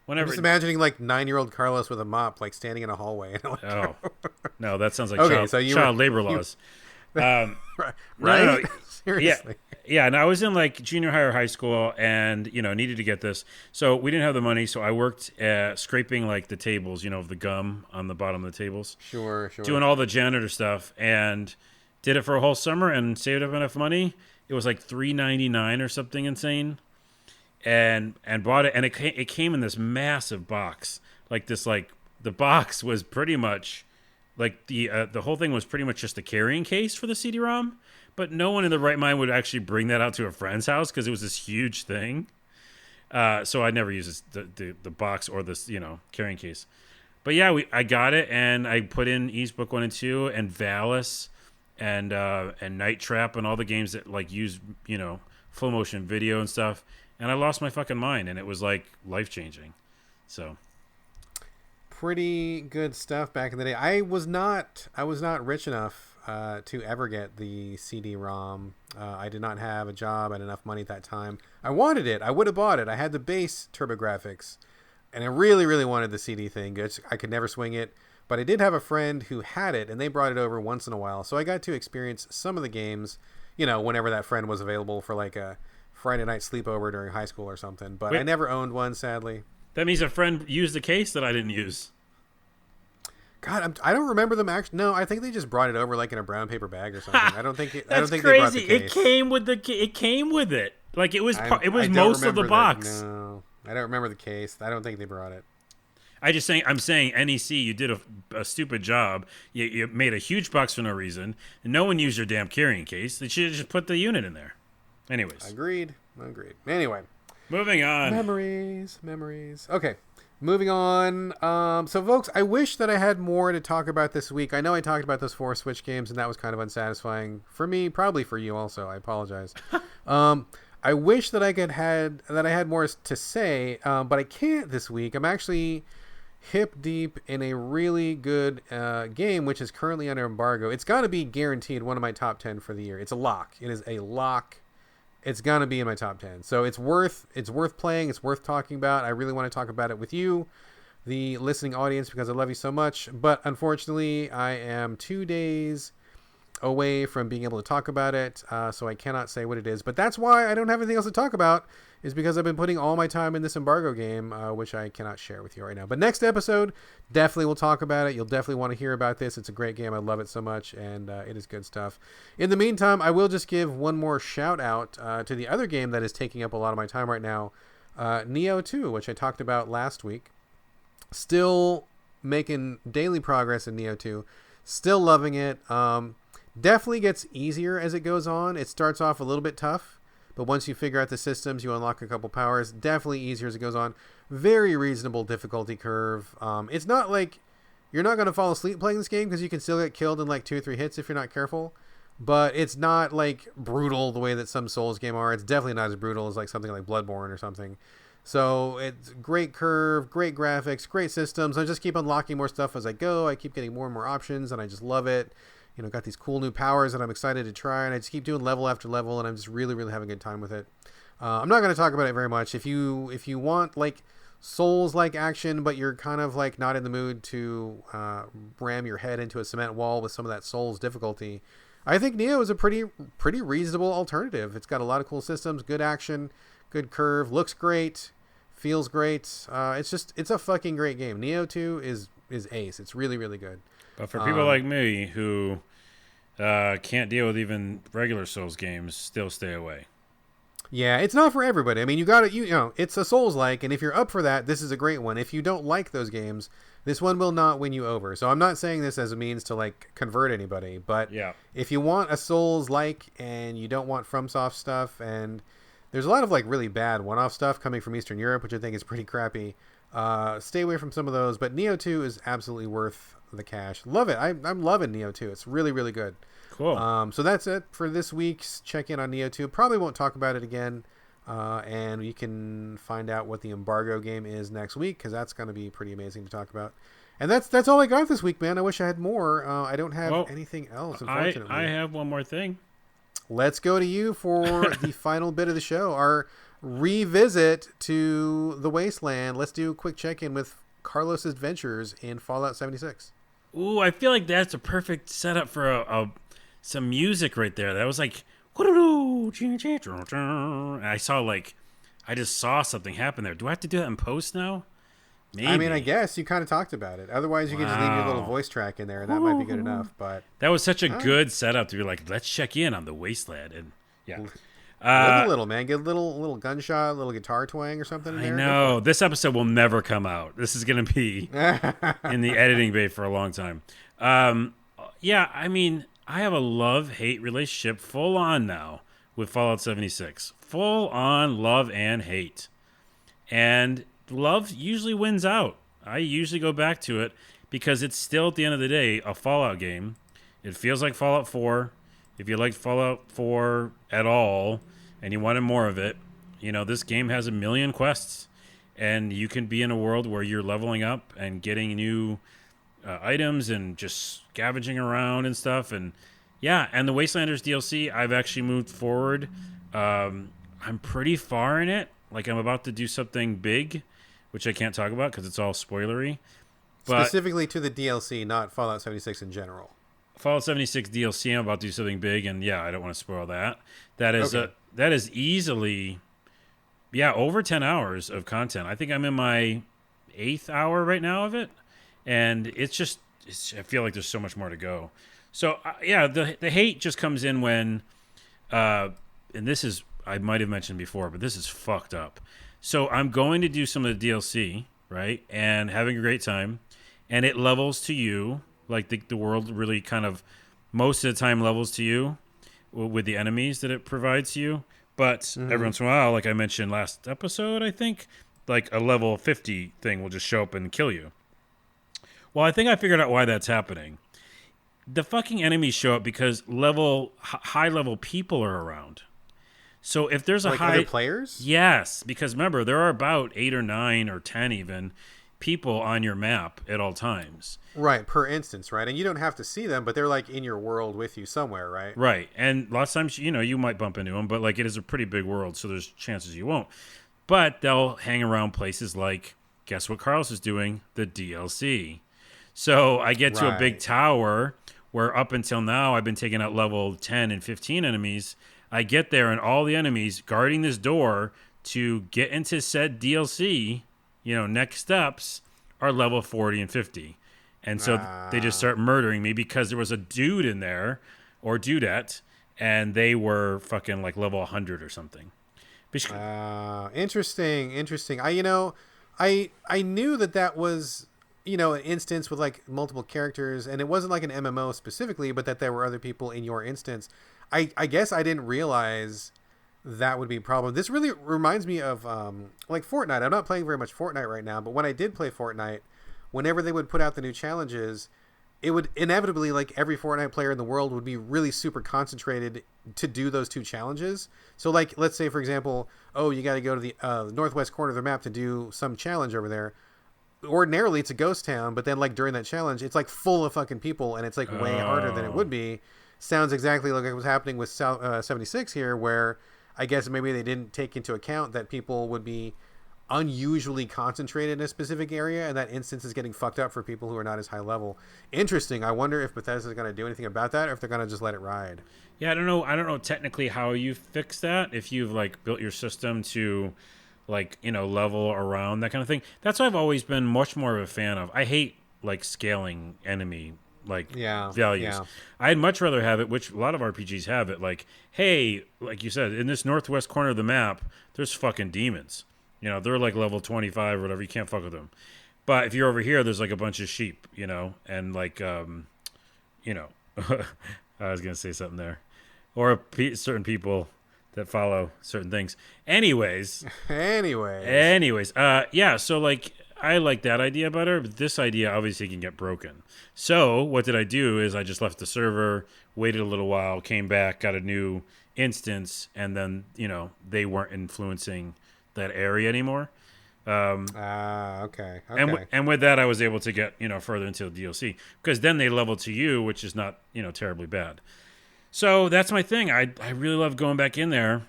B: Whenever,
A: I'm just imagining like 9-year-old Carlos with a mop, like standing in a hallway.
B: Oh, no, that sounds like child labor laws.
A: Right?
B: No.
A: Seriously.
B: Yeah. And I was in like junior high or high school, and needed to get this, so we didn't have the money. So I worked scraping like the tables, of the gum on the bottom of the tables.
A: Sure.
B: Doing all the janitor stuff, and did it for a whole summer and saved up enough money. It was like $3.99 or something insane. And bought it, and it came in this massive box. Like this, like the box was pretty much like the whole thing was pretty much just a carrying case for the CD-ROM. But no one in their right mind would actually bring that out to a friend's house because it was this huge thing. So I never used the box or this carrying case. But yeah, I got it, and I put in Ys Book 1 and 2 and Valis and Night Trap and all the games that like use full motion video and stuff. And I lost my fucking mind, and it was like life-changing. So
A: pretty good stuff back in the day. I was not rich enough to ever get the CD-ROM. I did not have a job and enough money at that time. I wanted it. I would have bought it. I had the base TurboGrafx, and I really, really wanted the CD thing. I could never swing it. But I did have a friend who had it, and they brought it over once in a while. So I got to experience some of the games, whenever that friend was available for like a Friday night sleepover during high school or something. But
B: Wait,
A: I never owned one, sadly.
B: that means a friend used the case that I didn't use.
A: God, I don't remember them actually. No, I think they just brought it over like in a brown paper bag or something. I don't think. I don't think
B: crazy.
A: they brought the case.
B: It came with it. Like it was. It was
A: I don't
B: most of the
A: remember
B: box.
A: No, I don't remember the case. I don't think they brought it.
B: I'm saying NEC, you did a stupid job. You made a huge box for no reason. No one used your damn carrying case. They should have just put the unit in there. Anyways.
A: Agreed. Anyway.
B: Moving on.
A: Memories. Okay. Moving on. So, folks, I wish that I had more to talk about this week. I know I talked about those 4 Switch games, and that was kind of unsatisfying for me, probably for you also. I apologize. I wish that I had more to say, but I can't this week. I'm actually hip deep in a really good game, which is currently under embargo. It's got to be guaranteed one of my top 10 for the year. It's a lock. It is a lock. It's gonna be in my top 10. So it's worth playing. It's worth talking about. I really want to talk about it with you, the listening audience, because I love you so much. But unfortunately, I am 2 days away from being able to talk about it, so I cannot say what it is. But that's why I don't have anything else to talk about, is because I've been putting all my time in this embargo game, which I cannot share with you right now. But next episode, definitely we'll talk about it. You'll definitely want to hear about this. It's a great game. I love it so much, and it is good stuff. In the meantime, I will just give one more shout out to the other game that is taking up a lot of my time right now, Nioh 2, which I talked about last week. Still making daily progress in Nioh 2. Still loving it. Definitely gets easier as it goes on. It starts off a little bit tough, but once you figure out the systems, you unlock a couple powers. Definitely easier as it goes on. Very reasonable difficulty curve. It's not like you're not going to fall asleep playing this game, because you can still get killed in like 2 or 3 hits if you're not careful. But it's not like brutal the way that some Souls game are. It's definitely not as brutal as like something like Bloodborne or something. So it's great curve, great graphics, great systems. I just keep unlocking more stuff as I go. I keep getting more and more options, and I just love it. Got these cool new powers that I'm excited to try, and I just keep doing level after level, and I'm just really, really having a good time with it. I'm not going to talk about it very much. If you want like Souls-like action, but you're kind of like not in the mood to ram your head into a cement wall with some of that Souls difficulty, I think Nioh is a pretty reasonable alternative. It's got a lot of cool systems, good action, good curve, looks great, feels great. It's a fucking great game. Nioh 2 is ace. It's really, really good.
B: But for people like me who can't deal with even regular Souls games, still stay away.
A: Yeah, it's not for everybody. I mean, it's a Souls-like, and if you're up for that, this is a great one. If you don't like those games, this one will not win you over. So I'm not saying this as a means to like convert anybody, but
B: yeah, if
A: you want a Souls-like and you don't want FromSoft stuff, and there's a lot of like really bad one-off stuff coming from Eastern Europe, which I think is pretty crappy. Stay away from some of those, but Nioh 2 is absolutely worth the cash. Love it. I'm loving Nioh 2. It's really, really good.
B: Cool.
A: So that's it for this week's check-in on Nioh 2. Probably won't talk about it again, and you can find out what the embargo game is next week, because that's going to be pretty amazing to talk about. And that's all I got this week, man. I wish I had more. I don't have anything else, unfortunately.
B: I have one more thing.
A: Let's go to you for the final bit of the show, our revisit to the Wasteland. Let's do a quick check-in with Carlos' adventures in Fallout 76.
B: Ooh, I feel like that's a perfect setup for some music right there. That was like, and I just saw something happen there. Do I have to do that in post now? Maybe.
A: I mean, I guess you kind of talked about it. Otherwise, you could just leave your little voice track in there, and that might be good enough. But
B: that was such a good setup to be like, let's check in on the Wasteland, and yeah.
A: A little, man. Get a little gunshot, a little guitar twang or something in there.
B: I know. This episode will never come out. This is going to be in the editing bay for a long time. Yeah, I mean, I have a love-hate relationship full on now with Fallout 76. Full on love and hate. And love usually wins out. I usually go back to it because it's still, at the end of the day, a Fallout game. It feels like Fallout 4. If you liked Fallout 4 at all and you wanted more of it, this game has 1 million quests. And you can be in a world where you're leveling up and getting new items and just scavenging around and stuff. And yeah, and the Wastelanders DLC, I've actually moved forward. I'm pretty far in it. Like, I'm about to do something big, which I can't talk about because it's all spoilery. But
A: specifically to the DLC, not Fallout 76 in general.
B: Fallout 76 DLC, I'm about to do something big, and yeah, I don't want to spoil that. That is
A: Okay.
B: that is easily, over 10 hours of content. I think I'm in my 8th hour right now of it, and I feel like there's so much more to go. So the hate just comes in when, and this is, I might have mentioned before, but this is fucked up. So I'm going to do some of the DLC, right, and having a great time, and it levels to you. Like the world really kind of most of the time levels to you with the enemies that it provides you. But every once in a while, like I mentioned last episode, I think, like a level 50 thing will just show up and kill you. Well, I think I figured out why that's happening. The fucking enemies show up because high level people are around. So if there's a
A: like
B: high
A: other players,
B: yes, because remember there are about 8 or 9 or 10 even people on your map at all times.
A: right, per instance, right? And you don't have to see them, but they're like in your world with you somewhere, right?
B: Right. And lots of times, you might bump into them, but like it is a pretty big world, so there's chances you won't. But they'll hang around places like, guess what Carlos is doing? The DLC. So I get to a big tower where up until now I've been taking out level 10 and 15 enemies. I get there and all the enemies guarding this door to get into said DLC, next steps are level 40 and 50. And so they just start murdering me because there was a dude in there or dudette and they were fucking like level 100 or something.
A: Interesting. I knew that was, an instance with like multiple characters, and it wasn't like an MMO specifically, but that there were other people in your instance. I guess I didn't realize that would be a problem. This really reminds me of like Fortnite. I'm not playing very much Fortnite right now, but when I did play Fortnite, whenever they would put out the new challenges, it would inevitably, like every Fortnite player in the world would be really super concentrated to do those 2 challenges. So like, let's say for example, you got to go to the northwest corner of the map to do some challenge over there. Ordinarily it's a ghost town, but then like during that challenge, it's like full of fucking people and it's like way harder than it would be. Sounds exactly like it was happening with 76 here, where I guess maybe they didn't take into account that people would be unusually concentrated in a specific area, and that instance is getting fucked up for people who are not as high level. Interesting. I wonder if Bethesda is going to do anything about that, or if they're going to just let it ride.
B: Yeah, I don't know technically how you fix that. If you've like built your system to like, level around that kind of thing. That's what I've always been much more of a fan of. I hate like scaling enemy values.
A: Yeah.
B: I'd much rather have it, which a lot of RPGs have it, like, hey, like you said, in this northwest corner of the map, there's fucking demons. They're like level 25 or whatever. You can't fuck with them. But if you're over here, there's like a bunch of sheep, and like, I was going to say something there. Or certain people that follow certain things. Anyways. So like, I like that idea better, but this idea obviously can get broken. So what did I do is I just left the server, waited a little while, came back, got a new instance, and then, they weren't influencing that area anymore.
A: Okay.
B: And with that, I was able to get, further into the DLC, because then they level to you, which is not, terribly bad. So that's my thing. I really love going back in there.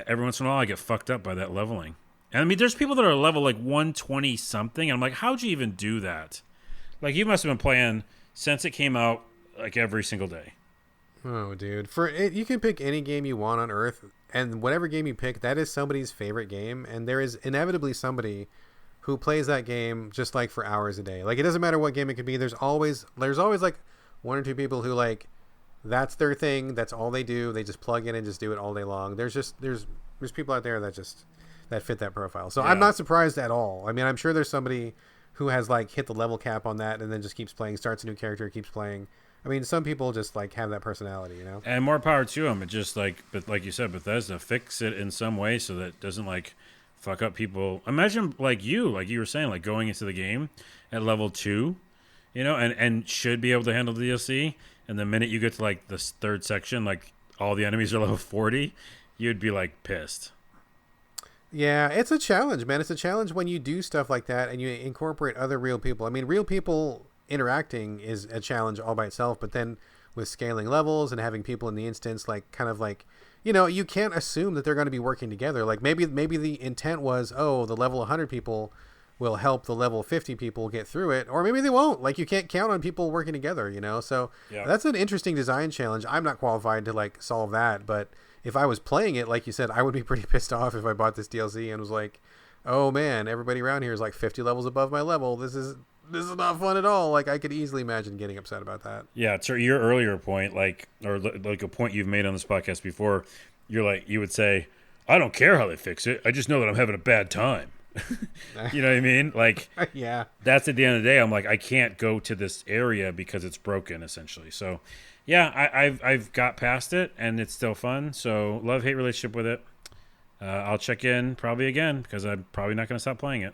B: Every once in a while, I get fucked up by that leveling. And I mean, there's people that are level like 120 something, and I'm like, how'd you even do that? Like, you must have been playing since it came out, like every single day.
A: Oh, dude. You can pick any game you want on Earth, and whatever game you pick, that is somebody's favorite game, and there is inevitably somebody who plays that game just like for hours a day. Like, it doesn't matter what game it could be. There's always like 1 or 2 people who like, that's their thing. That's all they do. They just plug in and just do it all day long. There's people out there that fit that profile. So yeah. I'm not surprised at all. I mean, I'm sure there's somebody who has like hit the level cap on that and then just keeps playing, starts a new character, keeps playing. I mean, some people just like have that personality,
B: And more power to them. It just but like you said, Bethesda, fix it in some way so that it doesn't like fuck up people. Imagine like you were saying, like going into the game at level 2, and should be able to handle the DLC. And the minute you get to like the 3rd section, like all the enemies are level 40, you'd be like pissed.
A: Yeah, it's a challenge, man. It's a challenge when you do stuff like that and you incorporate other real people. I mean, real people interacting is a challenge all by itself, but then with scaling levels and having people in the instance, like kind of like, you can't assume that they're going to be working together. Like maybe the intent was, the level 100 people will help the level 50 people get through it, or maybe they won't. Like, you can't count on people working together, you know? So that's an interesting design challenge. I'm not qualified to like solve that, but if I was playing it, like you said, I would be pretty pissed off if I bought this DLC and was like, oh man, everybody around here is like 50 levels above my level. This is not fun at all. Like, I could easily imagine getting upset about that.
B: Yeah, to your earlier point, like a point you've made on this podcast before, you would say, I don't care how they fix it. I just know that I'm having a bad time. You know what I mean? Like,
A: yeah,
B: that's at the end of the day. I'm like, I can't go to this area because it's broken, essentially. So, yeah, I've got past it, and it's still fun. So, love-hate relationship with it. I'll check in probably again because I'm probably not going to stop playing it.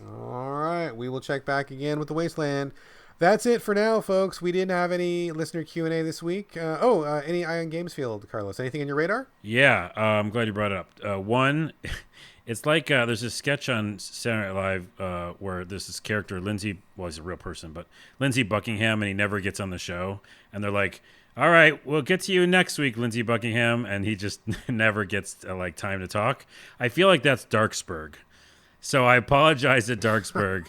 A: All right, we will check back again with the Wasteland. That's it for now, folks. We didn't have any listener Q&A this week. Any Ion Games field, Carlos? Anything on your radar?
B: Yeah, I'm glad you brought it up. One, it's like there's this sketch on Saturday Night Live where there's this character, Lindsay, well, he's a real person, but Lindsay Buckingham, and he never gets on the show. And they're like, all right, we'll get to you next week, Lindsay Buckingham. And he just never gets time to talk. I feel like that's Darksburg. So I apologize to Darksburg.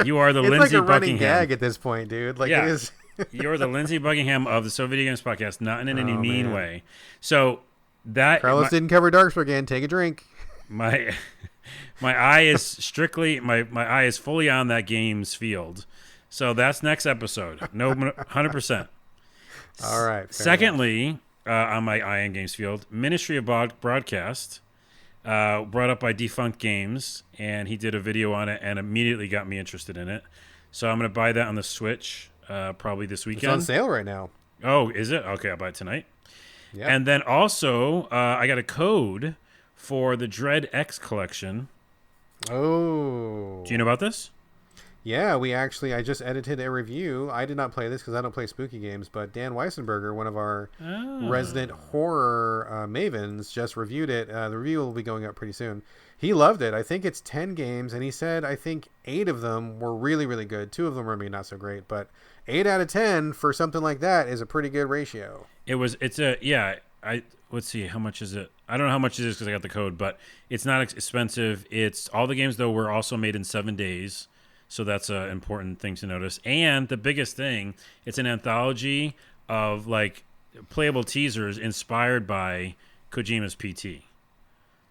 B: You are the
A: it's
B: Lindsay
A: like a running
B: Buckingham
A: gag at this point, dude. Like,
B: yeah.
A: It is.
B: You're the Lindsay Buckingham of the So Video Games podcast, not in any mean way. So that
A: Carlos didn't cover Darksburg again. Take a drink.
B: My eye is strictly my eye is fully on that game's field. So that's next episode. No, 100%.
A: All right.
B: Secondly, on my Ion Games field, Ministry of Broadcast. Brought up by Defunct Games, and he did a video on it and immediately got me interested in it. So I'm going to buy that on the Switch probably this weekend.
A: It's on sale right now.
B: Oh, is it? Okay, I'll buy it tonight.
A: Yep.
B: And then also, I got a code for the Dread X collection.
A: Oh.
B: Do you know about this?
A: Yeah, I just edited a review. I did not play this because I don't play spooky games, but Dan Weissenberger, one of our resident horror mavens, just reviewed it. The review will be going up pretty soon. He loved it. I think it's 10 games, and he said I think 8 of them were really, really good. 2 of them were maybe not so great, but 8 out of 10 for something like that is a pretty good ratio.
B: Let's see, how much is it? I don't know how much it is because I got the code, but it's not expensive. It's all the games, though, were also made in 7 days. So that's an important thing to notice. And the biggest thing, it's an anthology of like playable teasers inspired by Kojima's PT.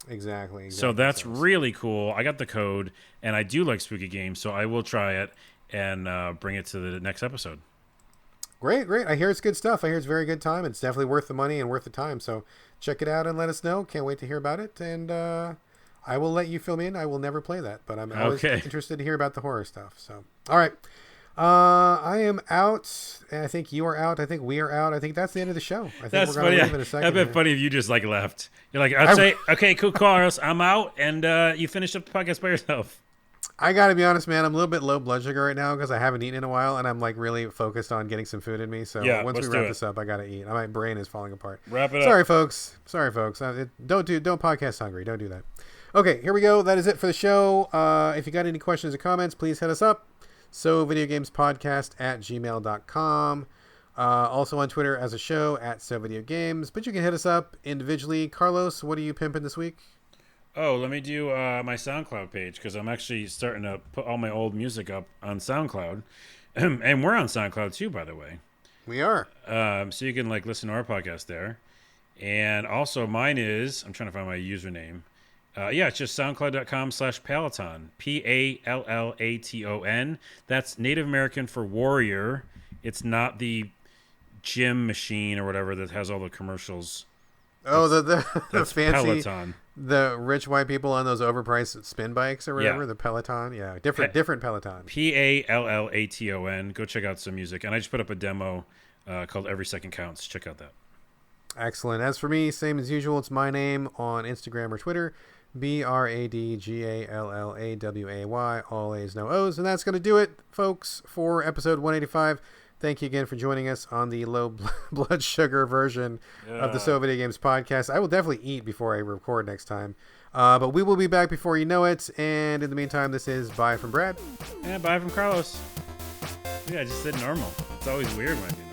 A: Exactly.
B: So that's really cool. I got the code, and I do like spooky games, so I will try it and bring it to the next episode.
A: Great. I hear it's good stuff. I hear it's very good time. It's definitely worth the money and worth the time. So check it out and let us know. Can't wait to hear about it. And I will let you fill me in. I will never play that, but I'm always interested to hear about the horror stuff. So, all right. I am out. I think you are out. I think we are out. I think that's the end of the show. I think
B: that's
A: we're going to leave in a
B: That'd
A: second.
B: be funny if you just like left. You're like, I'd say, okay, cool, Carlos, I'm out, and you finished up the podcast by yourself.
A: I got to be honest, man. I'm a little bit low blood sugar right now because I haven't eaten in a while, and I'm like really focused on getting some food in me. So once we wrap this up, I got to eat. My brain is falling apart.
B: Wrap it up.
A: Sorry, folks. Don't podcast hungry. Don't do that. Okay, here we go. That is it for the show. If you got any questions or comments, please hit us up. So videogamespodcast@gmail.com. Also on Twitter as a show @SoVideoGames. But you can hit us up individually. Carlos, what are you pimping this week?
B: Oh, let me do my SoundCloud page because I'm actually starting to put all my old music up on SoundCloud. And we're on SoundCloud too, by the way.
A: We are.
B: So you can like listen to our podcast there. And also mine is, I'm trying to find my username. It's just soundcloud.com/Peloton. Pallaton. That's Native American for warrior. It's not the gym machine or whatever that has all the commercials.
A: Oh, the fancy
B: Peloton.
A: The rich white people on those overpriced spin bikes or whatever. Yeah. The Peloton. Yeah, different Peloton.
B: Pallaton. Go check out some music. And I just put up a demo called Every Second Counts. Check out that.
A: Excellent. As for me, same as usual. It's my name on Instagram or Twitter. BradGallaway. All A's, no O's. And that's going to do it, folks, for episode 185. Thank you again for joining us on the low blood sugar version of the So Video Games podcast. I will definitely eat before I record next time. But we will be back before you know it. And in the meantime, this is bye from Brad.
B: And bye from Carlos. Yeah, I just said normal. It's always weird when I do that.